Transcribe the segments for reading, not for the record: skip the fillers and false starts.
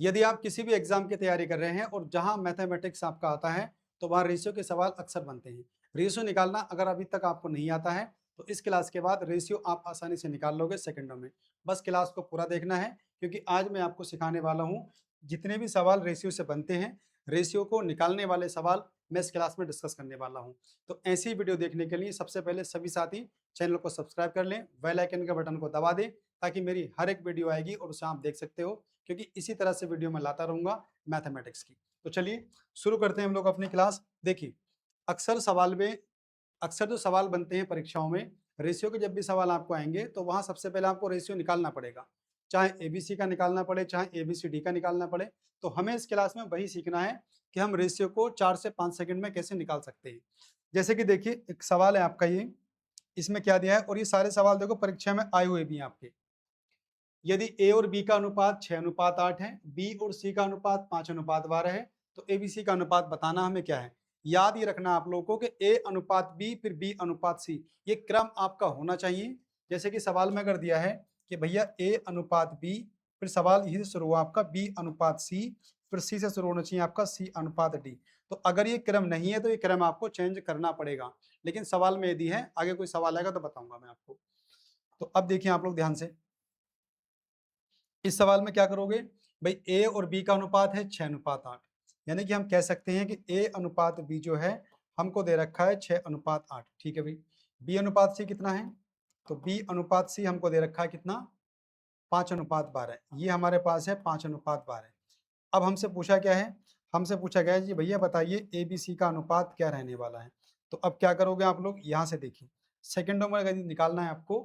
यदि आप किसी भी एग्जाम की तैयारी कर रहे हैं और जहां मैथमेटिक्स आपका आता है तो वहां रेशियो के सवाल अक्सर बनते हैं। रेशियो निकालना अगर अभी तक आपको नहीं आता है तो इस क्लास के बाद रेशियो आप आसानी से निकाल लोगे सेकंडों में। बस क्लास को पूरा देखना है क्योंकि आज मैं आपको सिखाने वाला हूं जितने भी सवाल रेशियो से बनते हैं, रेशियो को निकालने वाले सवाल मैं इस क्लास में डिस्कस करने वाला हूं। तो ऐसी वीडियो देखने के लिए सबसे पहले सभी साथी चैनल को सब्सक्राइब कर लें, बेल आइकन के बटन को दबा दें ताकि मेरी हर एक वीडियो आएगी और उसे आप देख सकते हो, क्योंकि इसी तरह से वीडियो मैं लाता रहूंगा मैथमेटिक्स की। तो चलिए शुरू करते हैं हम लोग अपनी क्लास। देखिए, अक्सर सवाल में अक्सर जो सवाल बनते हैं परीक्षाओं में, रेशियो के जब भी सवाल आपको आएंगे तो वहां सबसे पहले आपको रेशियो निकालना पड़ेगा, चाहे एबीसी का निकालना पड़े चाहे एबीसीडी का निकालना पड़े। तो हमें इस क्लास में वही सीखना है कि हम रेशियो को 4 से 5 सेकंड में कैसे निकाल सकते हैं। जैसे कि देखिए, एक सवाल है आपका ये, इसमें क्या दिया है और ये सारे सवाल देखो परीक्षा में आए हुए भी हैं आपके। यदि ए और बी का अनुपात 6:8 है, बी और सी का अनुपात 5:12 है, तो ए बी सी का अनुपात बताना हमें क्या है। याद ये रखना आप लोगों को कि ए अनुपात बी फिर बी अनुपात सी, ये क्रम आपका होना चाहिए। जैसे कि सवाल में अगर दिया है कि भैया ए अनुपात बी, फिर सवाल यही से शुरू हुआ आपका बी अनुपात सी, फिर सी से शुरू होना चाहिए आपका सी अनुपात डी। तो अगर ये क्रम नहीं है तो ये क्रम आपको चेंज करना पड़ेगा, लेकिन सवाल में यदि है, आगे कोई सवाल आएगा तो बताऊंगा मैं आपको। तो अब देखिए आप लोग ध्यान से, इस सवाल में क्या करोगे भाई, ए और बी का अनुपात है 6:8, यानी कि हम कह सकते हैं कि ए अनुपात बी जो है हमको दे रखा है 6:8। ठीक है भाई, बी अनुपात सी कितना है, तो बी अनुपात सी हमको दे रखा है कितना, 5:12। ये हमारे पास है 5:12। अब हमसे पूछा क्या है, हमसे पूछा गया है जी भैया बताइए ए बी सी का अनुपात क्या रहने वाला है। तो अब क्या करोगे आप लोग, यहाँ से देखिए सेकंडों में अगर निकालना है आपको,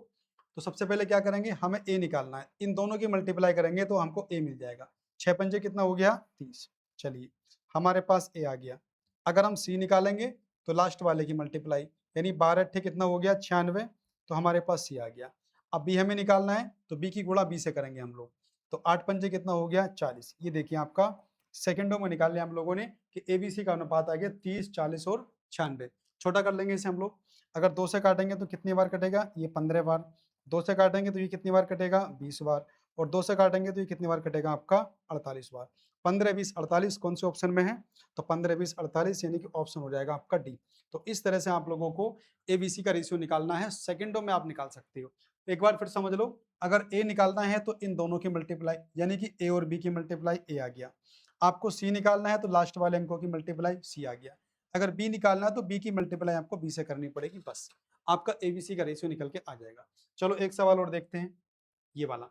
तो सबसे पहले क्या करेंगे, हमें ए निकालना है। इन दोनों की मल्टीप्लाई करेंगे तो हमको ए मिल जाएगा। 6 पंजे कितना हो गया, 30। चलिए हमारे पास ए आ गया। अगर हम सी निकालेंगे तो लास्ट वाले की मल्टीप्लाई, यानी 12 अट्ठे कितना हो गया 96, तो हमारे पास सी आ गया। अब बी हमें निकालना है तो बी की गुणा बी से करेंगे हम लोग, तो 8 पंजे कितना हो गया 40। ये देखिए आपका सेकंडों में निकाल लिया हम लोगों ने कि एबीसी का अनुपात आ गया 30, 40 और 96। छोटा कर लेंगे इसे हम लोग, अगर 2 से काटेंगे तो कितनी बार कटेगा, ये 15 बार। 2 से काटेंगे तो ये कितनी बार कटेगा, 20 बार। और 2 से काटेंगे तो ये कितनी बार कटेगा आपका, 48 बार। 15, 20, 48 कौन से ऑप्शन में है, तो 15, 20, 48 यानी कि ऑप्शन हो जाएगा आपका डी। तो इस तरह से आप लोगों को एबीसी का रेशियो निकालना है, सेकंडों में आप निकाल सकते हो। एक बार फिर समझ लो, अगर ए निकालना है तो इन दोनों की मल्टीप्लाई, यानी कि ए और बी की मल्टीप्लाई ए आ गया। आपको सी निकालना है तो लास्ट वाले अंकों की मल्टीप्लाई सी आ गया। अगर बी निकालना है तो बी की मल्टीप्लाई आपको बी से करनी पड़ेगी, बस आपका एबीसी का रेशियो निकल के आ जाएगा। चलो एक सवाल और देखते हैं, ये वाला।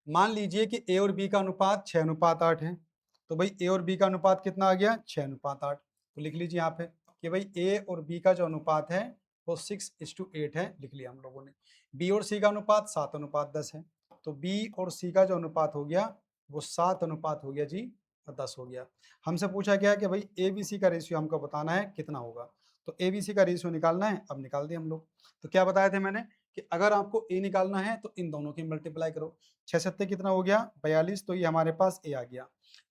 मान लीजिए कि ए और बी का अनुपात 6:8 है, तो भाई ए और बी का अनुपात कितना आ गया 6:8। तो लिख लीजिए यहाँ पे कि भाई ए और बी का जो अनुपात है वो 6:8 है, लिख लिया हम लोगों ने। बी और सी का अनुपात 7:10 है, तो बी और सी का जो अनुपात हो गया वो 7 हो गया जी, 10 हो गया। हमसे पूछा गया कि भाई ए बी सी का रेशियो हमको बताना है कितना होगा, तो ए बी सी का रेशियो निकालना है। अब निकाल दिए हम लोग। तो क्या बताए थे मैंने कि अगर आपको ए निकालना है तो इन दोनों की मल्टीप्लाई करो। 6 सत्ते कितना हो गया 42, तो ये हमारे पास ए आ गया।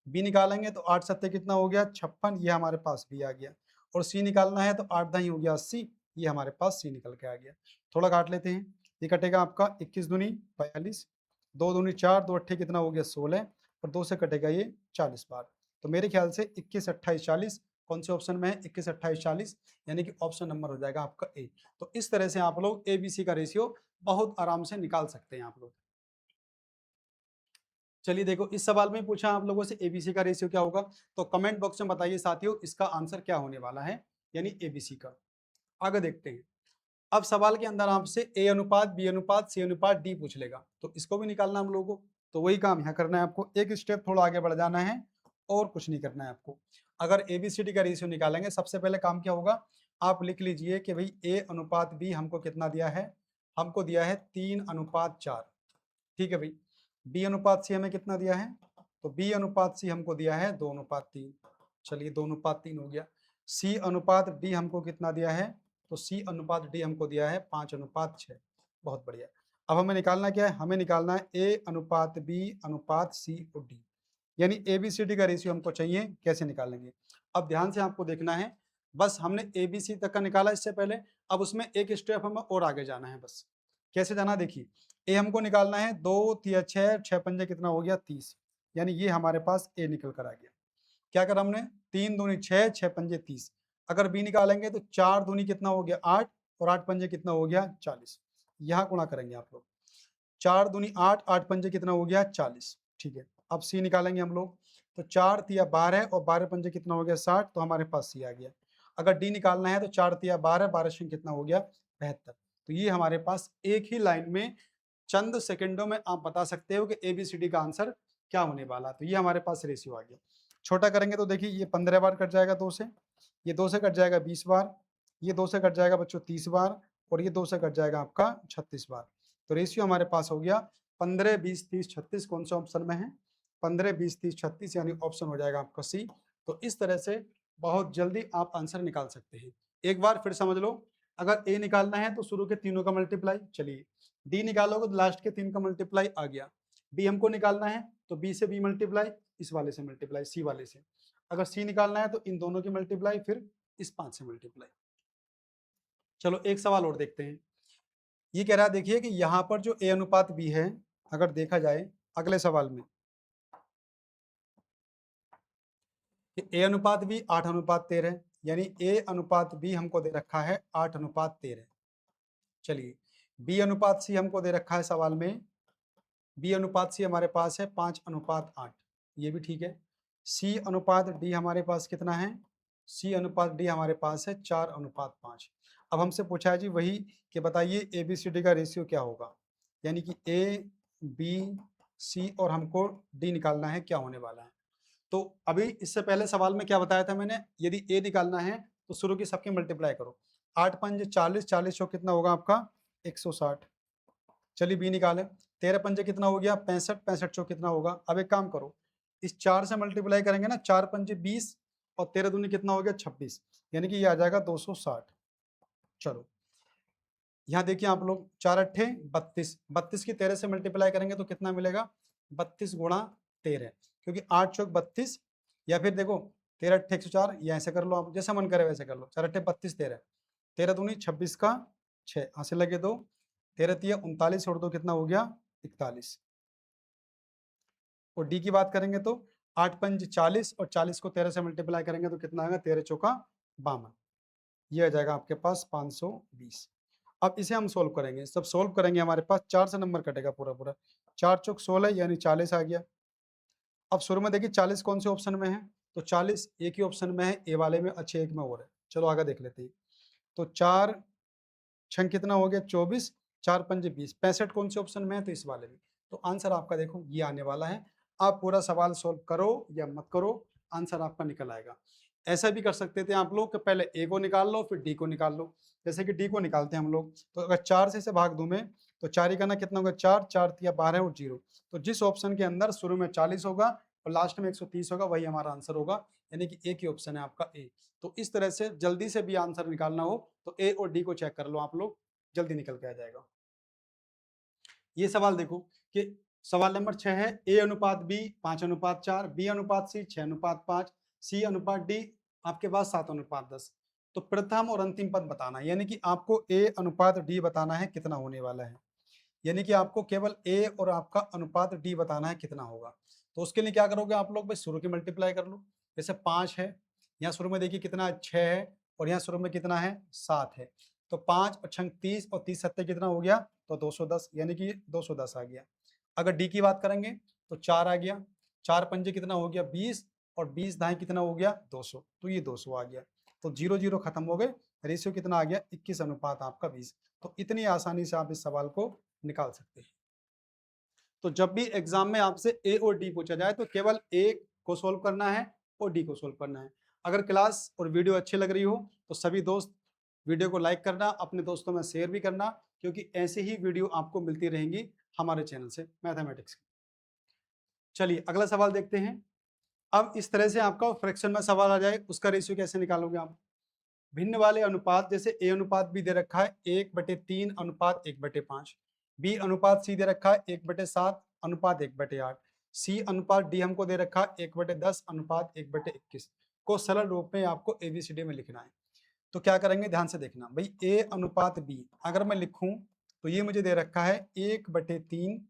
बी निकालेंगे तो 8 सत्ते कितना हो गया 56, ये हमारे पास बी आ गया। और सी निकालना है तो 8 दाई हो गया 80, ये हमारे पास सी निकल के आ गया। थोड़ा काट लेते हैं, ये कटेगा आपका 21 दूनी 42, 2 दूनी 4, 2 अट्ठे कितना हो गया 16, और 2 से कटेगा ये 40 बार। तो मेरे ख्याल से 21, 28, 40 कौन से ऑप्शन में है, 21, 28, 40, यानी कि ऑप्शन नंबर हो जाएगा आपका ए। तो इस तरह से आप लोग एबीसी का रेशियो बहुत आराम से निकाल सकते हैं आप लोग। चलिए देखो, इस सवाल में पूछा आप लोगों से एबीसी का रेशियो क्या होगा, तो कमेंट बॉक्स में बताइए साथियों इसका आंसर क्या होने वाला है, यानी एबीसी का। आगे देखते हैं। अब सवाल के अंदर आपसे ए अनुपात बी अनुपात सी अनुपात डी पूछ लेगा, तो इसको भी निकालना हम लोगों को। तो वही काम यहाँ करना है आपको, एक स्टेप थोड़ा आगे बढ़ जाना है और कुछ नहीं करना है आपको। अगर एबीसीडी का रेशियो निकालेंगे, सबसे पहले काम क्या होगा, आप लिख लीजिए कि भाई ए अनुपात बी हमको कितना दिया है, हमको दिया है 3:4। ठीक है भाई, बी अनुपात सी हमें कितना दिया है, तो बी अनुपात सी हमको दिया है 2:3। चलिए 2:3 हो गया। सी अनुपात डी हमको कितना दिया है, तो सी अनुपात डी हमको दिया है 5:6। बहुत बढ़िया। अब हमें निकालना क्या है, हमें निकालना है ए अनुपात बी अनुपात सी और डी, यानी ए बी सी डी का रेशियो हमको चाहिए। कैसे निकालेंगे, अब ध्यान से आपको देखना है। बस हमने ए बी सी तक का निकाला इससे पहले, अब उसमें एक स्टेप हमें और आगे जाना है। बस कैसे जाना देखिए, ए हमको निकालना है 2 तिया 6, 6 पंजे कितना हो गया 30, यानी ये हमारे पास ए निकल कर आ गया। क्या करा हमने, 3 दूनी 6, 6 पंजे 30। अगर बी निकालेंगे तो 4 दूनी कितना हो गया 8 और 8 पंजे कितना हो गया 40। यहाँ गुणा करेंगे आप लोग, 4 दूनी 8, 8 पंजे कितना हो गया 40। ठीक है, अब सी निकालेंगे हम लोग, तो 4 तिया 12 और 12 पंजे कितना हो गया 60, तो हमारे पास सी आ गया। अगर डी निकालना है तो 4 तिया 12, 12 शून्य कितना हो गया 72। तो ये हमारे पास एक ही लाइन में चंद सेकंडों में आप बता सकते हो कि एबीसीडी का आंसर क्या होने वाला। तो ये हमारे पास रेशियो आ गया। छोटा करेंगे तो देखिए ये 15 बार कट जाएगा 2 से, ये 2 से कट जाएगा 20 बार, ये 2 से कट जाएगा बच्चों 30 बार, और ये 2 से कट जाएगा आपका 36 बार। तो रेशियो हमारे पास हो गया 15, 20, 30, 36। कौन सा ऑप्शन में है, 15, 20, 30, 36, यानी ऑप्शन हो जाएगा आपका सी। तो इस तरह से बहुत जल्दी आप आंसर निकाल सकते हैं। एक बार फिर समझ लो, अगर ए निकालना है तो शुरू के तीनों का मल्टीप्लाई, चलिए डी निकालोगे तो लास्ट के 3 का मल्टीप्लाई आ गया। बी हमको निकालना है तो बी से बी मल्टीप्लाई, इस वाले से मल्टीप्लाई, सी वाले से। अगर सी निकालना है तो इन दोनों की मल्टीप्लाई, फिर इस 5 से मल्टीप्लाई। चलो एक सवाल और देखते हैं। ये कह रहा है देखिए कि यहाँ पर जो ए अनुपात बी है, अगर देखा जाए अगले सवाल में, ए अनुपात बी 8 अनुपात 13, यानी ए अनुपात बी हमको दे रखा है 8 अनुपात 13। चलिए बी अनुपात सी हमको दे रखा है सवाल में, बी अनुपात सी हमारे पास है 5 अनुपात 8, ये भी ठीक है। सी अनुपात डी हमारे पास कितना है, सी अनुपात डी हमारे पास है 4 अनुपात 5। अब हमसे पूछा है जी वही कि बताइए ए बी सी डी का रेशियो क्या होगा, यानी कि ए बी सी और हमको डी निकालना है, क्या होने वाला है। तो अभी इससे पहले सवाल में क्या बताया था मैंने, यदि ए निकालना है तो शुरू की सबकी मल्टीप्लाई करो, 8 पंजे 40, 40 चौक कितना होगा आपका 160। चलिए बी निकाले, 13 पंजे कितना हो गया 65, 65 चौक कितना होगा। अब एक काम करो, इस 4 से मल्टीप्लाई करेंगे ना, 4 पंजे 20 और 13 दूनी कितना हो गया 26, यानी कि ये आ जाएगा 260। चलो यहाँ देखिए आप लोग, 4 अट्ठे 32, 32 की 13 से मल्टीप्लाई करेंगे तो कितना मिलेगा 32 गुणा 13, क्योंकि 8 चौक 32, या फिर देखो 13 अट्ठे 104, या ऐसे कर लो आप, जैसा मन करे वैसे कर लो। 4 अट्ठे 32, 13, 13 दूनी 26 का 6, हासिल लगे 2, 13 तिया 39 छोड़ दो कितना हो गया 41। और डी की बात करेंगे तो 8 पंज 40 और 40 को 13 से मल्टीप्लाई करेंगे तो कितना आएगा 13 चौका 52, ये आ जाएगा आपके पास 520। अब इसे हम सोल्व करेंगे, सब सोल्व करेंगे हमारे पास 4 से नंबर कटेगा पूरा पूरा, 4 चौक 16 यानी 40 आ गया। अब शुरू में देखिए 40 कौन से ऑप्शन में है, तो 40 एक ही ऑप्शन में है, ए वाले में, अच्छे एक में और है। चलो आगे देख लेते हैं। तो 4 छंग कितना हो गया 24, 4 पंजे 20, 65 कौन से ऑप्शन में है, तो इस वाले में। तो आंसर आपका देखो ये आने वाला है। आप पूरा सवाल सोल्व करो या मत करो, आंसर आपका निकल आएगा। ऐसा भी कर सकते थे आप लोग कि पहले ए को निकाल लो फिर डी को निकाल लो। जैसे कि डी को निकालते हैं हम लोग, तो अगर 4 से इसे भाग दूं मैं, तो 4 ही करना कितना होगा 4, 4 तिया 12 और 0। तो जिस ऑप्शन के अंदर शुरू में 40 होगा और लास्ट में 130 होगा, वही हमारा आंसर होगा, यानी कि एक ही ऑप्शन है आपका ए। तो इस तरह से जल्दी से भी आंसर निकालना हो तो ए और डी को चेक कर लो आप लोग, जल्दी निकल के आ जाएगा। ये सवाल देखो कि सवाल नंबर 6 है, ए अनुपात बी 5 अनुपात 4, बी अनुपात सी 6 अनुपात 5, सी अनुपात डी आपके पास 7 अनुपात 10। तो प्रथम और अंतिम पद बताना है, यानी कि आपको ए अनुपात डी बताना है कितना होने वाला है, यानी कि आपको केवल ए और आपका अनुपात डी बताना है कितना होगा। तो उसके लिए क्या करोगे आप लोग, भाई शुरू की मल्टीप्लाई कर लो। जैसे 5 है, यहाँ शुरू में देखिए कितना 6 है, और यहाँ शुरू में कितना है 7 है। तो 5 और 6 30 और 30 सत्ते कितना हो गया, तो 210, यानी कि 210 आ गया। अगर डी की बात करेंगे तो 4 आ गया, 4 पंजे कितना हो गया 20, और 20 दाएं कितना हो गया 200, तो ये 200 आ गया। तो 0 0 खत्म हो गए, रेशियो कितना आ गया 21 अनुपात आपका 20। तो इतनी आसानी से आप इस सवाल को निकाल सकते हैं। तो जब भी एग्जाम में आपसे ए और डी पूछा जाए तो केवल ए को सोल्व करना है और डी को सोल्व करना है। अगर क्लास और वीडियो अच्छी लग रही हो तो सभी दोस्त वीडियो को लाइक करना, अपने दोस्तों में शेयर भी करना, क्योंकि ऐसे ही वीडियो आपको मिलती रहेंगी हमारे चैनल से मैथमेटिक्स की। चलिए अगला सवाल देखते हैं। अब इस तरह से आपका फ्रैक्शन में सवाल आ जाए, उसका रेशियो कैसे निकालोगे आप। भिन्न वाले अनुपात, जैसे ए अनुपात भी दे रखा है 1/3 अनुपात 1/5, बी अनुपात सी दे रखा है 1/7 अनुपात 1/8, सी अनुपात डी हमको दे रखा है 1/10 अनुपात 1/21 को सरल रूप में आपको एबीसीडी में लिखना है। तो क्या करेंगे, ध्यान से देखना भाई, ए अनुपात बी अगर मैं लिखूं तो ये मुझे दे रखा है 1/3।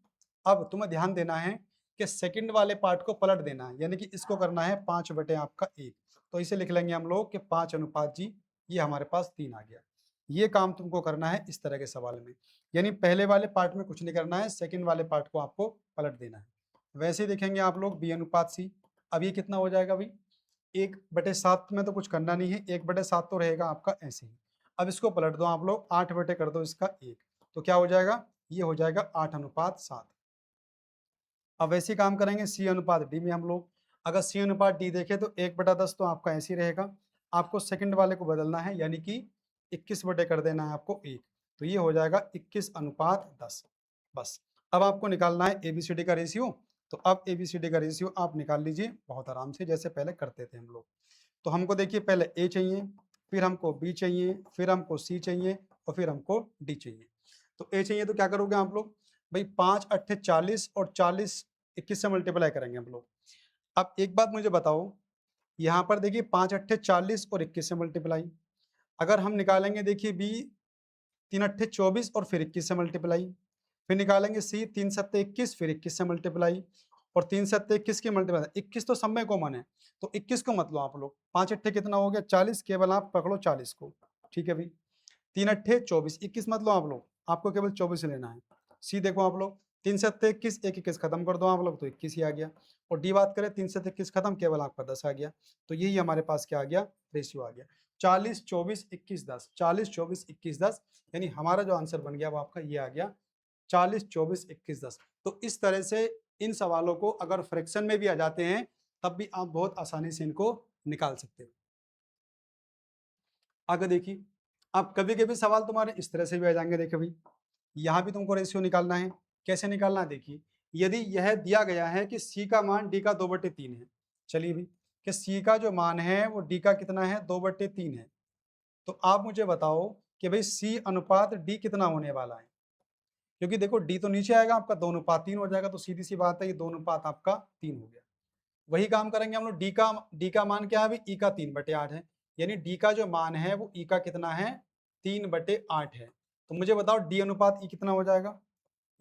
अब तुम्हें ध्यान देना है कि सेकंड वाले पार्ट को पलट देना है, यानी कि इसको करना है 5 बटे आपका 1। तो इसे लिख लेंगे हम लोग कि 5 अनुपात जी, ये हमारे पास 3 आ गया। ये काम तुमको करना है इस तरह के सवाल में, यानी पहले वाले पार्ट में कुछ नहीं करना है, सेकंड वाले पार्ट को आपको पलट देना है। वैसे ही देखेंगे आप लोग b अनुपात c। अब ये कितना हो जाएगा भाई, 1/7 में तो कुछ करना नहीं है, 1/7 तो रहेगा आपका ऐसे ही। अब इसको पलट दो आप लोग, 8 बटे कर दो इसका 1, तो क्या हो जाएगा, ये हो जाएगा 8 अनुपात 7। अब वैसे ही काम करेंगे c अनुपात d में हम लोग। अगर c अनुपात d देखें तो 1/10 तो आपका ऐसे ही रहेगा। आपको सेकंड वाले को बदलना है, यानी कि 21 बटे कर देना है आपको 1, तो ये हो जाएगा 21 अनुपात 10। बस अब आपको निकालना है ABCD का रेशियो। तो अब ABCD का रेशियो आप निकाल लीजिए बहुत आराम से, जैसे पहले करते थे हम लोग। तो हमको देखिए पहले A चाहिए, फिर हमको B चाहिए, फिर हमको C चाहिए और फिर हमको D चाहिए। तो A चाहिए तो क्या करोगे आप लोग, भाई 5 अट्ठे 40 और 40 21 से मल्टीप्लाई करेंगे हम लोग। अब एक बात मुझे बताओ, यहाँ पर देखिए 5 अट्ठे 40 और 21 से मल्टीप्लाई, अगर हम निकालेंगे देखिए B 3 अट्ठे 24 और फिर 21 से मल्टीप्लाई, फिर निकालेंगे C 3 सत्ते 21 फिर 21 से मल्टीप्लाई, और 3 सत्ते 21 की मल्टीप्लाई, 21 तो सब में कॉमन है, तो 21 को मत लो आप लोग। 5 अट्ठे कितना हो गया 40, केवल आप पकड़ो 40 को, ठीक है भाई। 3 अट्ठे 24, 21 मत लो आप लोग, आपको केवल 24 लेना है। C देखो आप लोग, 3 सत्ते 21, 21 खत्म कर दो आप लोग, तो 21 ही आ गया। और D बात करें, 3 सत्ते 21 खत्म, केवल आपका 10 आ गया। तो यही हमारे पास क्या आ गया, रेशियो आ गया 40 24 21 10। 40 24 21 10, यानी हमारा जो आंसर बन गया वो आपका ये आ गया 40 24 21 10। तो इस तरह से इन सवालों को अगर फ्रैक्शन में भी आ जाते हैं तब भी आप बहुत आसानी से इनको निकाल सकते हो। आगे देखिए, अब कभी कभी सवाल तुम्हारे इस तरह से भी आ जाएंगे। देखिए भाई, यहाँ भी तुमको रेशियो निकालना है। कैसे निकालना है, देखिए यदि यह दिया गया है कि C का मान D का 2/3 है, चलिए भाई कि C का जो मान है वो D का कितना है, 2/3 है। तो आप मुझे बताओ कि भाई C अनुपात D कितना होने वाला है, क्योंकि देखो D तो नीचे आएगा आपका, 2:3 हो जाएगा, तो सीधी सी बात है ये 2 अनुपात आपका 3 हो गया। वही काम करेंगे हम लोग, D का मान क्या है भाई, E का 3/8 है, यानी D का जो मान है वो E का कितना है, 3/8 है। तो मुझे बताओ D अनुपात E कितना हो जाएगा,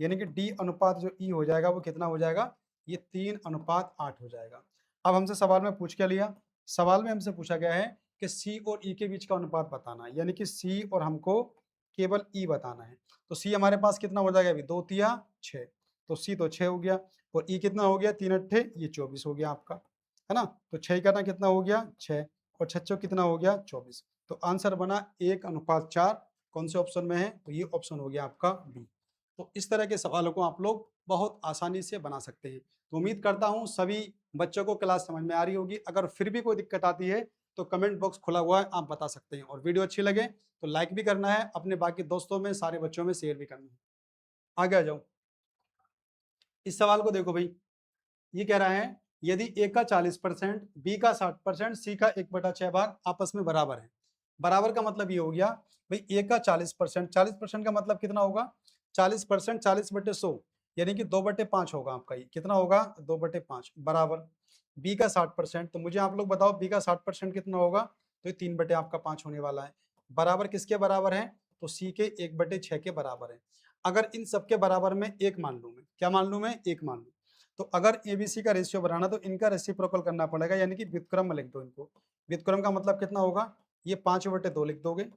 यानी कि D अनुपात जो E हो जाएगा वो कितना हो जाएगा, ये 3:8 हो जाएगा। अब हमसे सवाल में पूछ क्या लिया, सवाल में हमसे पूछा गया है कि C और E के बीच का अनुपात बताना है, यानी कि C और हमको केवल E बताना है। तो C हमारे पास कितना हो जाएगा अभी, 2 तिया 6, तो C तो 6 हो गया, और E कितना हो गया, 3 अट्ठे ये 24 हो गया आपका, है ना। तो 6 का ना कितना हो गया 6, और 6 कितना हो गया 24। तो आंसर बना 1:4। कौन से ऑप्शन में है, तो ये ऑप्शन हो गया आपका बी। तो इस तरह के सवालों को आप लोग बहुत आसानी से बना सकते हैं। तो उम्मीद करता हूँ सभी बच्चों को क्लास समझ में आ रही होगी। अगर फिर भी कोई दिक्कत आती है तो कमेंट बॉक्स खुला हुआ है, आप बता सकते हैं। और वीडियो अच्छी लगे तो लाइक भी करना है, अपने बाकी दोस्तों में सारे बच्चों में शेयर भी करना है। आगे आ जाओ, इस सवाल को देखो भाई, ये कह रहा है यदि ए का 40%, बी का 60%, सी का 1/6 भाग आपस में बराबर है। बराबर का मतलब ये हो गया भाई, ए का 40%, 40% का मतलब कितना होगा, 40% 40/100, यानी कि 2/5 होगा आपका। ये कितना होगा, 2/5 बराबर। बी का 60%, तो मुझे आप लोग बताओ बी का 60% कितना होगा, तो ये 3/5 होने वाला है। बराबर किसके बराबर है, तो सी के 1/6 के बराबर है। अगर इन सबके बराबर में एक मान लूं मैं, क्या मान लूं मैं, एक मान लूं, तो अगर एबीसी का रेशियो बनाना तो इनका रेसिप्रोकल करना पड़ेगा, यानी कि व्युत्क्रम में लिख दो इनको। व्युत्क्रम का मतलब कितना होगा, ये 5/2 लिख दोगे,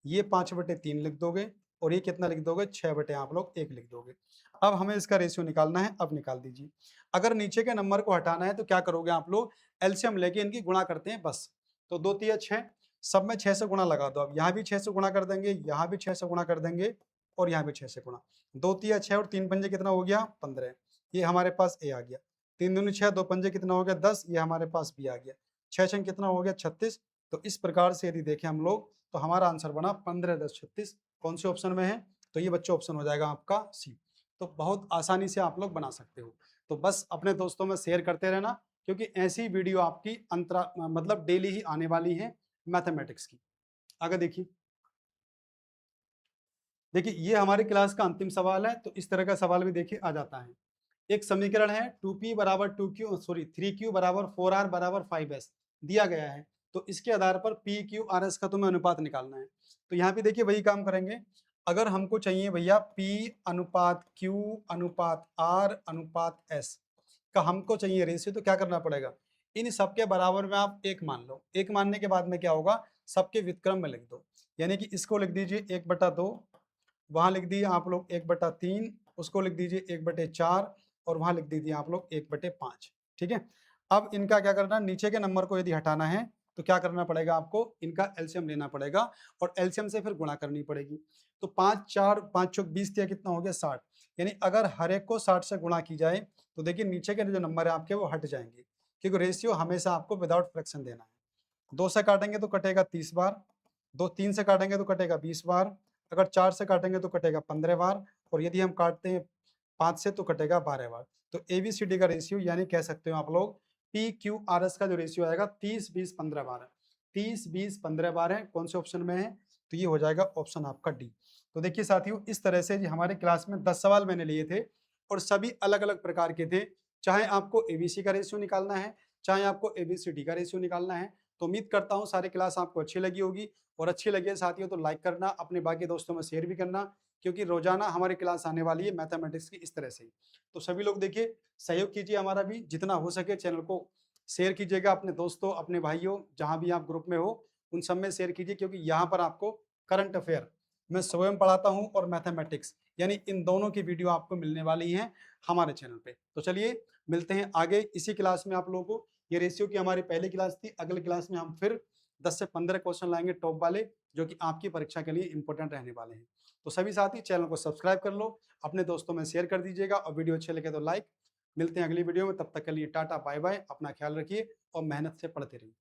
ये 5/3 लिख दोगे, और ये कितना लिख दोगे, 6 आप लोग 1 लिख दोगे। अब हमें इसका रेशियो निकालना है, अब निकाल दीजिए। अगर नीचे के नंबर को हटाना है तो क्या करोगे आप लोग, एलसीएम लेके इनकी गुणा करते हैं बस। तो 2 तिया 6, सब में 6 से गुणा लगा दो। अब यहाँ भी 6 से गुणा कर देंगे, यहाँ भी 6 से गुणा कर देंगे, और यहाँ भी 6 से गुणा। 2 तिया 6 और 3 पंजे कितना हो गया, 15। ये हमारे पास ए आ गया। 3 दूनी 6, 2 पंजे कितना हो गया, 10। ये हमारे पास बी आ गया। 6 छंग कितना हो गया, 36। तो इस प्रकार से यदि देखें हम लोग तो हमारा आंसर बना 15 10 36। कौन से ऑप्शन में है, तो ये बच्चों ऑप्शन हो जाएगा आपका सी। तो बहुत आसानी से आप लोग बना सकते हो। तो बस अपने दोस्तों में शेयर करते रहना, क्योंकि ऐसी वीडियो आपकी मतलब डेली ही आने वाली है मैथमेटिक्स की। आगे देखिए, देखिए ये हमारी क्लास का अंतिम सवाल है। तो इस तरह का सवाल भी देखिए आ जाता है। एक समीकरण है 2p बराबर 2q सॉरी 3q बराबर 4r बराबर 5s दिया गया है। तो इसके आधार पर p q r s का तुम्हें अनुपात निकालना है। तो यहाँ पे देखिए वही काम करेंगे। अगर हमको चाहिए भैया p अनुपात q अनुपात r अनुपात s, का हमको चाहिए रेशियो, तो क्या करना पड़ेगा, इन सबके बराबर में आप 1 मान लो। 1 मानने के बाद में क्या होगा, सबके व्युत्क्रम में लिख दो। यानी कि इसको लिख दीजिए 1/2, वहां लिख दीजिए आप लोग 1/3, उसको लिख दीजिए 1/4 और वहां लिख दीजिए आप लोग 1/5। ठीक है। अब इनका क्या करना है, नीचे के नंबर को यदि हटाना है तो क्या करना पड़ेगा, आपको इनका एलसीएम लेना पड़ेगा और एलसीएम से फिर गुणा करनी पड़ेगी। तो 5 4 5 चौक 20 दिया, कितना हो गया 60। यानी अगर हर एक को 60 से गुणा की जाए तो देखिए नीचे के जो नंबर है आपके वो हट जाएंगे, क्योंकि रेशियो हमेशा आपको विदाउट फ्रैक्शन देना है। 2 से काटेंगे तो कटेगा 30 बार, 3 से काटेंगे तो कटेगा 20 बार, अगर 4 से काटेंगे तो कटेगा 15 बार, और यदि हम काटते हैं 5 से तो कटेगा 12 बार। तो एबीसीडी का रेशियो यानी कह सकते हो आप लोग पी क्यू आर एस का जो रेशियो आएगा 30 20 15 बार है। 30 20 15 बार है, कौन से ऑप्शन में है, तो ये हो जाएगा ऑप्शन आपका डी। तो देखिए साथियों, इस तरह से जी हमारे क्लास में 10 सवाल मैंने लिए थे और सभी अलग अलग प्रकार के थे। चाहे आपको एबीसी का रेशियो निकालना है, चाहे आपको एबीसीडी का रेशियो निकालना है। तो उम्मीद करता हूँ सारी क्लास आपको अच्छी लगी होगी, और अच्छी लगी है साथियों तो लाइक करना, अपने बाकी दोस्तों में शेयर भी करना, क्योंकि रोजाना हमारी क्लास आने वाली है मैथमेटिक्स की इस तरह से ही। तो सभी लोग देखिए सहयोग कीजिए हमारा भी, जितना हो सके चैनल को शेयर कीजिएगा अपने दोस्तों, अपने भाइयों, जहां भी आप ग्रुप में हो उन सब में शेयर कीजिए, क्योंकि यहाँ पर आपको करंट अफेयर मैं स्वयं पढ़ाता हूँ और मैथमेटिक्स, यानी इन दोनों की वीडियो आपको मिलने वाली हैं हमारे चैनल पे। तो चलिए मिलते हैं आगे इसी क्लास में आप लोगों को। ये रेशियो की हमारी पहली क्लास थी, अगली क्लास में हम फिर 10 से 15 क्वेश्चन लाएंगे टॉप वाले, जो कि आपकी परीक्षा के लिए इंपॉर्टेंट रहने वाले हैं। तो सभी साथी चैनल को सब्सक्राइब कर लो, अपने दोस्तों में शेयर कर दीजिएगा, और वीडियो अच्छे लगे तो लाइक। मिलते हैं अगली वीडियो में, तब तक के लिए टाटा बाय बाय, अपना ख्याल रखिए और मेहनत से पढ़ते रहिए।